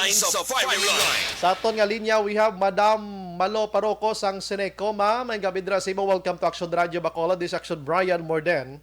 Lines of Firing Line. Sa aton nga linya, we have Madam Malo Paroco sang Ceneco. Ma'am, ang gabi dira sa imo. Welcome to Action Radio Bacolod. This is Action Brian Morden.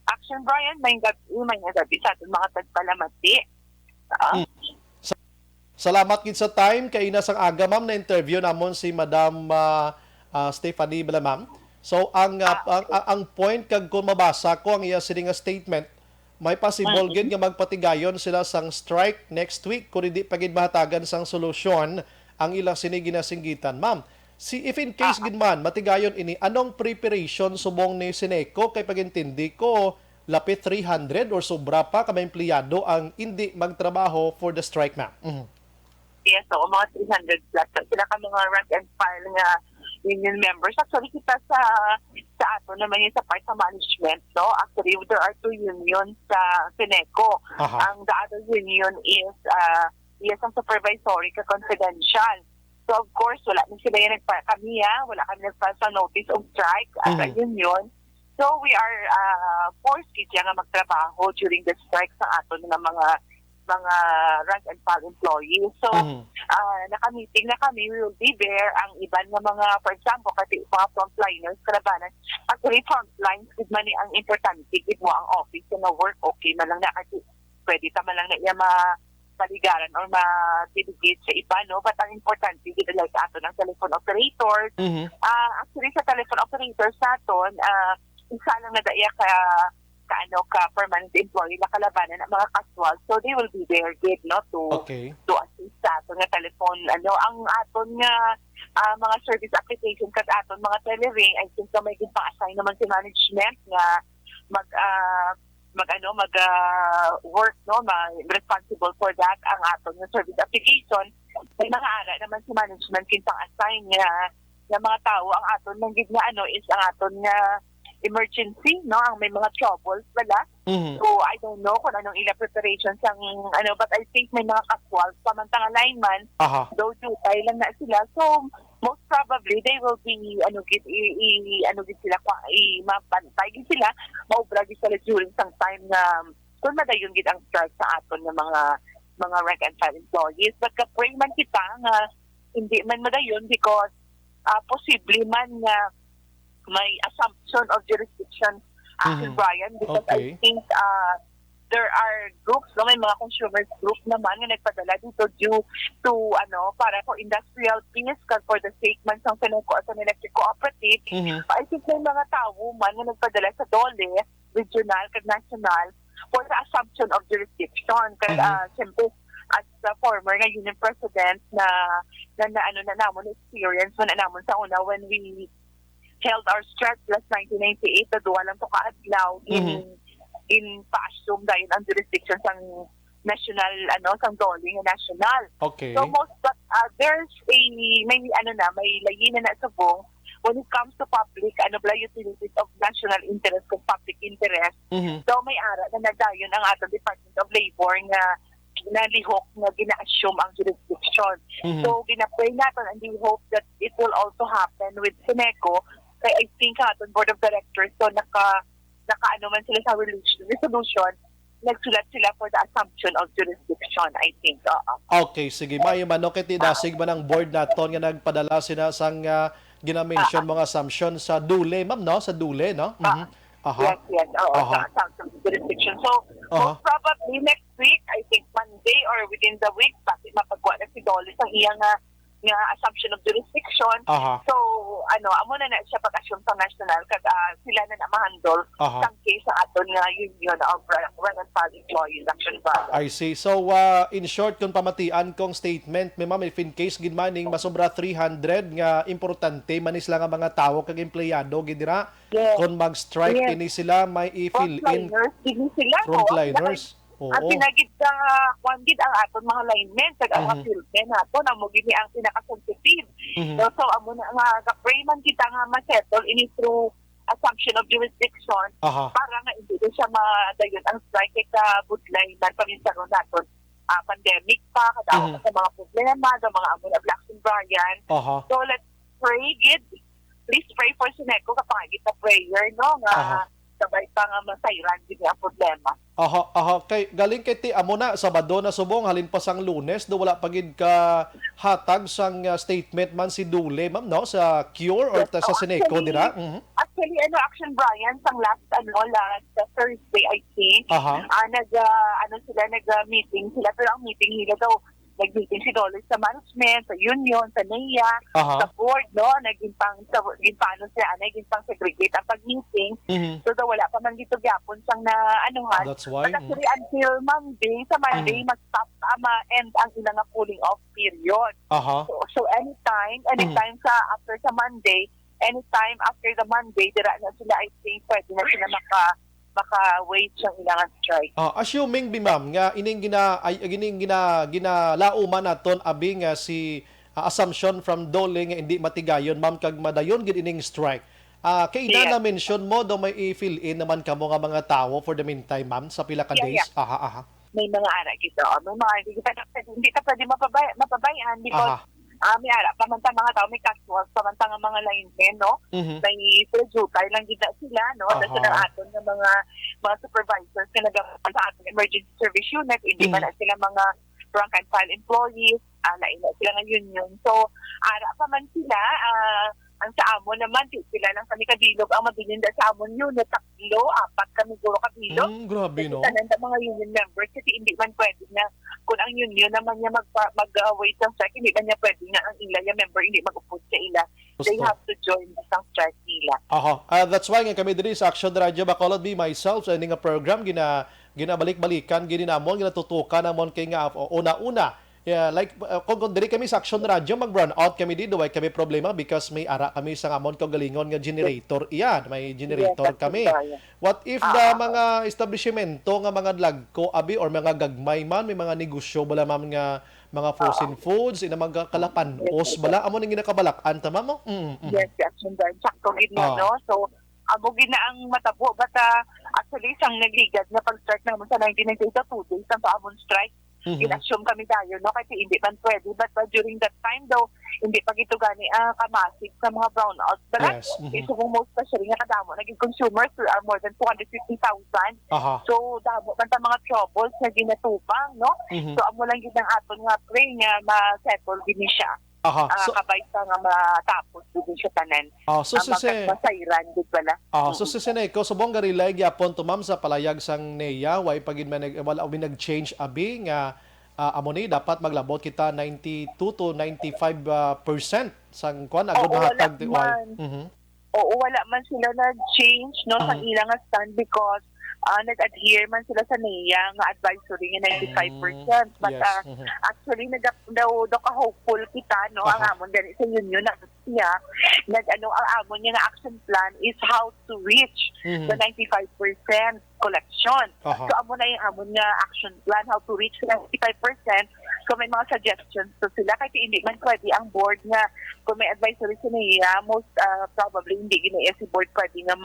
Action Brian, may gabi sa ating mga tagpalamati. Salamat gid sa time kay ina sang aga ma'am na interview namon si Madam Stephanie bala ma'am. So ang point kag kung mabasa ko ang iya sini nga statement, may possible gid nga magpatigayon sila sang strike next week kung hindi pa gid mahatagan sang solusyon ang ilang sini ginasinggitan. Ma'am, if in case gid man matigayon ini, anong preparation subong ni Ceneco kay pagintindi ko lapit 300 or sobra pa ka mga empleyado ang hindi magtrabaho for the strike, ma'am. Yes, so mga 300 plus. Sila ka mga rank and file nga union members. Actually, kita sa ato naman yung sa part sa management, no? Actually, there are two unions sa Ceneco. Ang the other union is ang supervisory ka confidential. So, of course, wala na sila yung wala kami nagpa sa notice of strike as a union. So, we are forced nga magtrabaho during the strike sa ato ng mga rank and file employees. So, naka-meeting na kami, we will be there. Ang iban na mga, for example, kasi mga frontliners, kalabanan, actually frontlines, man ang importante, gid mo ang office na work, okay man lang na, kasi pwede ka man lang na iya maligaran or ma-delegate sa iba, no? But ang importante, gid like ato ng telephone operators. Actually, sa telephone operators sa aton, isa lang na daya ka permanent employee na kalabanan ng mga casual, so they will be there gid, no, to assist sa aton nga telephone ang aton nga mga service application kat aton mga telering. I think may gid pa-assign naman si management nga work, no, responsible for that ang aton nga service application. May mga ara naman si management kin pang-assign nga mga tao ang aton nang gid nga is ang aton nga emergency, no, ang may mga troubles wala. So I don't know kung anong ila preparations ang but I think may mga casual samantang lineman, though dutay lang na sila, so most probably they will be sila mapantay gid sila, maubra gid sila during some time na kung madayon gid ang strike sa aton ng mga rank and file employees. But kapray man kita nga hindi man madayon because possibly man nga may assumption of jurisdiction, Brian, because I think there are groups, no, may mga consumers group naman nga nagpadala dito due to para for industrial peace for the sake man sa Ceneco as an electric cooperative. I think may mga tao man nga nagpadala sa DOLE, regional kag national, for the assumption of jurisdiction. Kaya siyempre, as the former nga union president na namon experience man namon sa una when we held our strike last 1998 na duwa lang to kaadlaw in pa-assume dahil ang jurisdiction sang national sang DOLE nga national. So most there's may layin na sa bong when it comes to public utilities of national interest o public interest. So may ara na nadayon ang atong Department of Labor nga nalihok na gina-assume ang jurisdiction. So ginapray natin and we hope that it will also happen with Ceneco. I think aton board of directors so naka man sila sa resolution, nagsulat sila for the assumption of jurisdiction, I think. Okay, sige. Mayo man kay tidasig man ang board naton nga nagpadala sila sang gina-mention mga assumption sa DOLE, ma'am, no? Sa DOLE, no? Yes. Sa assumption of jurisdiction. So, most probably next week, I think Monday or within the week, pati mapagwa na si DOLE sa iyang nga assumption of jurisdiction. So, amo na siya pag-assume sa national kag sila na ma-handle sang case sa aton nga union of rank and file employees action plan. I see. So, in short, kung pamatian kong statement, may ma'am, if in case gid maning masobra 300 nga importante manis lang ang mga tao kag empleyado gid dira kung mag-strike kini sila may i-fill in frontliners. Ang pinagid ang aton mga linemen kag ang mga fieldmen naton amo gini ang pinaka-sensitive. So amo na nga pray man kita nga ma-settle ini through assumption of jurisdiction para nga hindi siya madayon ang strike ka budlay man paminsaron naton pandemic pa kada sa mga problema sa mga amo na Black Brian. So let's pray gid. Please pray for Ceneco kapag kita prayer, no, nga sabay pa nga masayran din ang problema. Kay galing kay ti amo na Sabado na subong halin pa sang Lunes do wala pagid ka hatag sang statement man si Dule ma'am no sa Cure or sa Ceneco dira. Actually, action Brian, sang last Thursday, I think, nag-meeting sila, pero ang meeting nila daw, nag-meeting si Dolly sa management, sa union, sa NEA, sa board, no? Naging pang segregate ang pag-meeting. So, daw wala pa man dito gyapon sang na, That's why. But actually, until Monday, sa Monday, mag-stop, ma-end ang ilang cooling off period. So, anytime after sa Monday, anytime after the Monday, dira na sila, I think, pwede na sila maka-wait siyang ilangan strike. Assuming ma'am nga ining ginalauman naton abi nga si assumption from Dole nga hindi matigayon ma'am kag Madayon gid ining strike. Na mention mo do may i-fill in naman kamo nga mga tawo for the meantime ma'am sa pila ka days. May mga ara gito. May mga hindi ka pwede mapabayaan because may ara pamantang mga tao may casuals pamantang ang mga linemen no may prejutay lang gid sila no dahil sa aton ng mga supervisors na nagapan sa ating emergency service unit hindi man sila mga rank and file employees lain na sila ng union so ara pa man sila ang sa amon naman sila lang kami kabilog ang mabilin sa amon unit 3-4 kami guro kabilog grabe no tanan ng mga union members kasi hindi man pwede na kung ang union naman niya mag-wait ng strike hindi man niya pwede nga ang ila yung member hindi mag-upod sa ila they have to join the strike nila that's why nga kami diri sa Action Radio Bacolod be myself sa nga program ginabalik-balikan ginamon ginatutukan namon kay nga una-una. Yeah, like kung diri kami sa Action Radio mag-run out kami dito way kami problema because may ara kami sa amon kagalingon nga generator iyan may generator kami. What if the mga establishmento nga mga lagko abi or mga gagmay man may mga negosyo bala ma'am nga mga frozen foods ina mga kalapanos bala amo ning ginakabalak-an ta ma'am. Yes, Action Radio sakto gid no. So amo gid na ang matabo but actually sang nagligad na pag-start naman sa 1998 2 days ang amon strike. In-assume kami tayo, no? Kasi hindi man pwede. But during that time daw, hindi pa ito gani kamasig sa mga brownouts. But so kung most especially nga kadamo, naging consumers are more than 250,000. So, damo man ta mga troubles na ginatupang, no? So, amo lang yun ang aton nga pray nga ma-settle din siya. Kabay sa nga matapos din siya tanan. So, masayran din pala. So, si Ceneco, subong garilay gyapon to ma'am sa palayag sang NEA, way pagid man wala nag-change abi nga amo ni dapat maglabot kita 92 to 95% sang kwan agud mahatag wala man sila nag-change no sa ilang stand because nag-adhere man sila sa NEA nga advisory nga 95%. But actually, daw ka-hopeful kita, no? Ang amon gani sa union na siya, ang amon niya na action plan is how to reach the 95% collection. So, amon na yung amon nga action plan, how to reach the 95%. So, may mga suggestions to sila. Kasi hindi man pwede ang board nga, kung may advisory sa NEA, most probably hindi ginaya si board pwede nga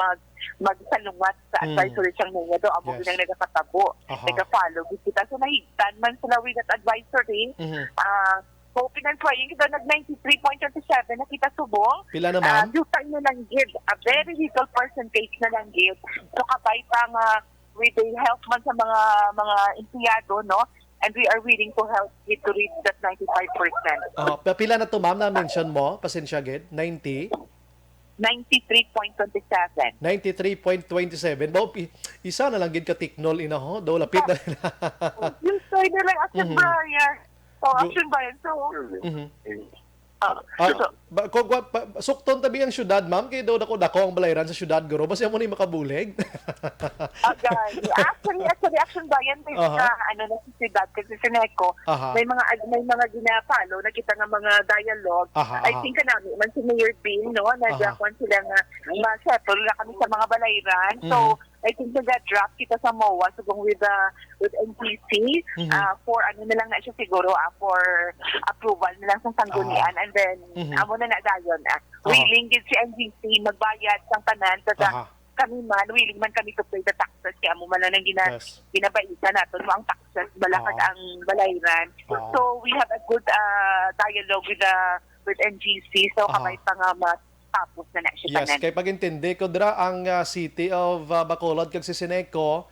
magsalungat sa advisory siyang NEA do amo ginang nagakatabo nagka-follow kita so nahigtan man sila with that advisory hoping and praying kita nag 93.27 na kita subong pila naman yung time na lang give a very little percentage na lang give so kabay pa nga with the help man sa mga empleyado no and we are willing to help it to reach that 95%. Pila na to ma'am na mention mo pasensya gid 93.27. 93.27. Bao isa na lang gid ka tiknol ina ho, do lapit na. Yung story na lang Action Brian. Action Brian. So, sukton tabi ang syudad ma'am kay daw dako ang balayran sa syudad guro basta mo ni makabulig. Actually Action Brian na sa syudad kasi Ceneco may mga ginapalo nakita nga mga dialogue. I think kanami man si Mayor Bill no nagkuan sila nga ma-settle na kami sa mga balayran. So I think nag-draft kita sa MOA subong with NPC for na lang na siya siguro for approval na lang sa sanggunian and then amo na dayon willing gid si NGC magbayad sang tanan sa kami man willing man kami to pay the taxes kaya amo man lang ginabaita naton mo ang taxes balakad ang balayran so we have a good dialogue with NGC so kamay pa nga tapos na na siya Yes, kay pagintindi ko dira ang City of Bacolod kag si Ceneco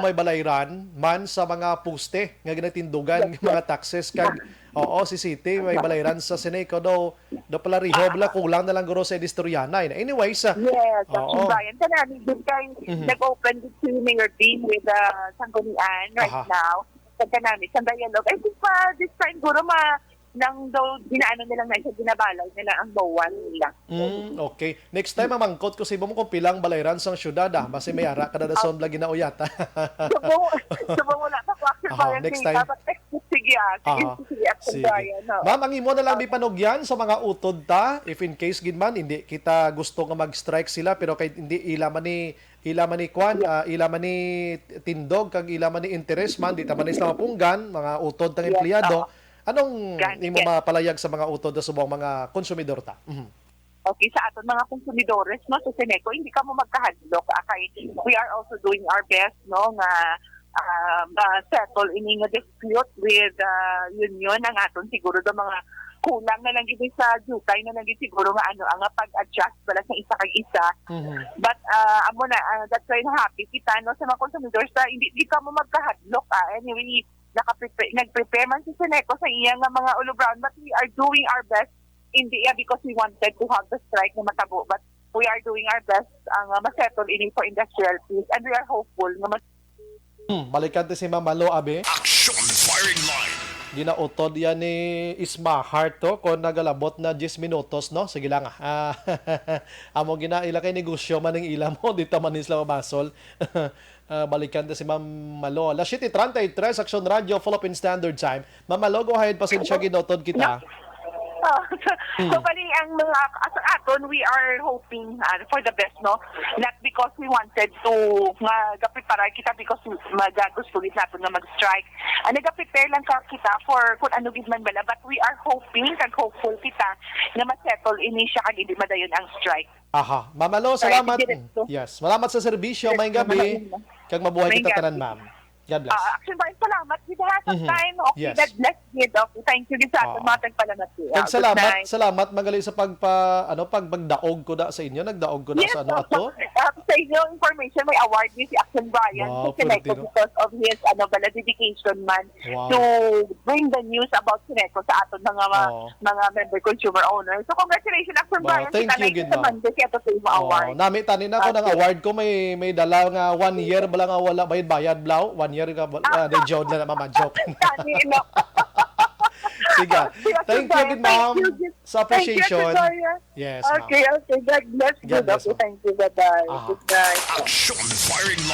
may balayran man sa mga poste nga ginatindugan ng mga taxes kag oo si City may balayran sa Ceneco do pala rehob la kulang na lang guro sa Edistoriana. Anyways, Yes, Action oo. Brian. Kanami, din kay nag-open din si Mayor Dean with Sanggunian right Aha. now. Kanami, sa dialogue. Ay, this time, guro nang daw ginaano nilang na siya, ginabalay nila ang bawan nila. Okay. Next time mamangkot ko sa ibo mo kung pilang balayran sang syudad basi may ara kada dason lagi na uyata. Subo mo na ako, Action Aha, Brian. next time. Sige, Action Sige. Brian. No. Ma'am, ang imo na lang bipanugyan sa mga utod ta if in case gid man hindi kita gusto nga mag-strike sila pero kay hindi ilaman ni kwan, ilaman ni tindog kag ilaman ni interest man di ta man isla mapunggan mga utod tang empleyado. Anong imo mapalayag sa mga utod sa subong mga konsumidor ta? Okay, sa aton mga konsumidores, no, sa Ceneco, hindi ka mo magkahadlok. Okay, we are also doing our best, no, nga settle ini nga dispute with union ang aton siguro do mga kulang na lang gid sa jutay na lang gid siguro nga ang pag-adjust pala sa isa kag isa. But amo na that's why happy kita no sa mga konsumidores sa hindi ka mo magkahadlok. Anyway, nag-prepare man si Ceneco sa iyang mga ulo brown, but we are doing our best in the because we wanted to have the strike na matabo, but we are doing our best ang masettle ini for industrial peace, and we are hopeful nga Balikan ti si Ma'am Malo Abe. Action firing line. Ginautod yan ni Isma Heart to kung nagalabot na 10 minutos, no? Sige lang. Amo ginaila kay negosyo man ng ila mo dito man isla mabasol. Balikan ta si Ma'am Malo. Alas 7:33 Action Radio Philippine Standard Time. Ma'am Malo, go ahead, pasensya ginotod kita. So bali ang mga aton we are hoping for the best, no, not because we wanted to nag-prepare kita because gusto natin na mag-strike, nag-prepare lang kita for kung ano gid man bala, but we are hoping kag hopeful kita na ma-settle ini siya kag hindi madayon ang strike. Aha, Ma'am Malo, salamat. Yes, salamat sa serbisyo, may gabi. Kag mabuhay kita tanan, ma'am. God bless. Action Brian, salamat. With the of time, okay, Yes. God bless you. Okay, thank you sa ating mga tagpalamat. Kag salamat magaling sa pagdaog ko da sa inyo, nagdaog ko da Yes, sa ano ato. sa inyong information, may award din si Action Brian Wow, sa Ceneco Filipino. because of his dedication man Wow. to bring the news about Ceneco sa aton mga member consumer owners. So congratulations Action Wow, Brian. thank Kita you, na sa Monday kaya ito sa award. Nami tanin ako ng award ko may dala nga 1 year bala nga wala bayad blaw 1 year ka de joke na mama joke. Kanino. Sige. Thank you good ma'am sa appreciation. Thank you, Yes, ma'am. Okay. God bless you. God bless, Okay, ma'am. thank you. Bye-bye. Aha. Good night. Action firing line.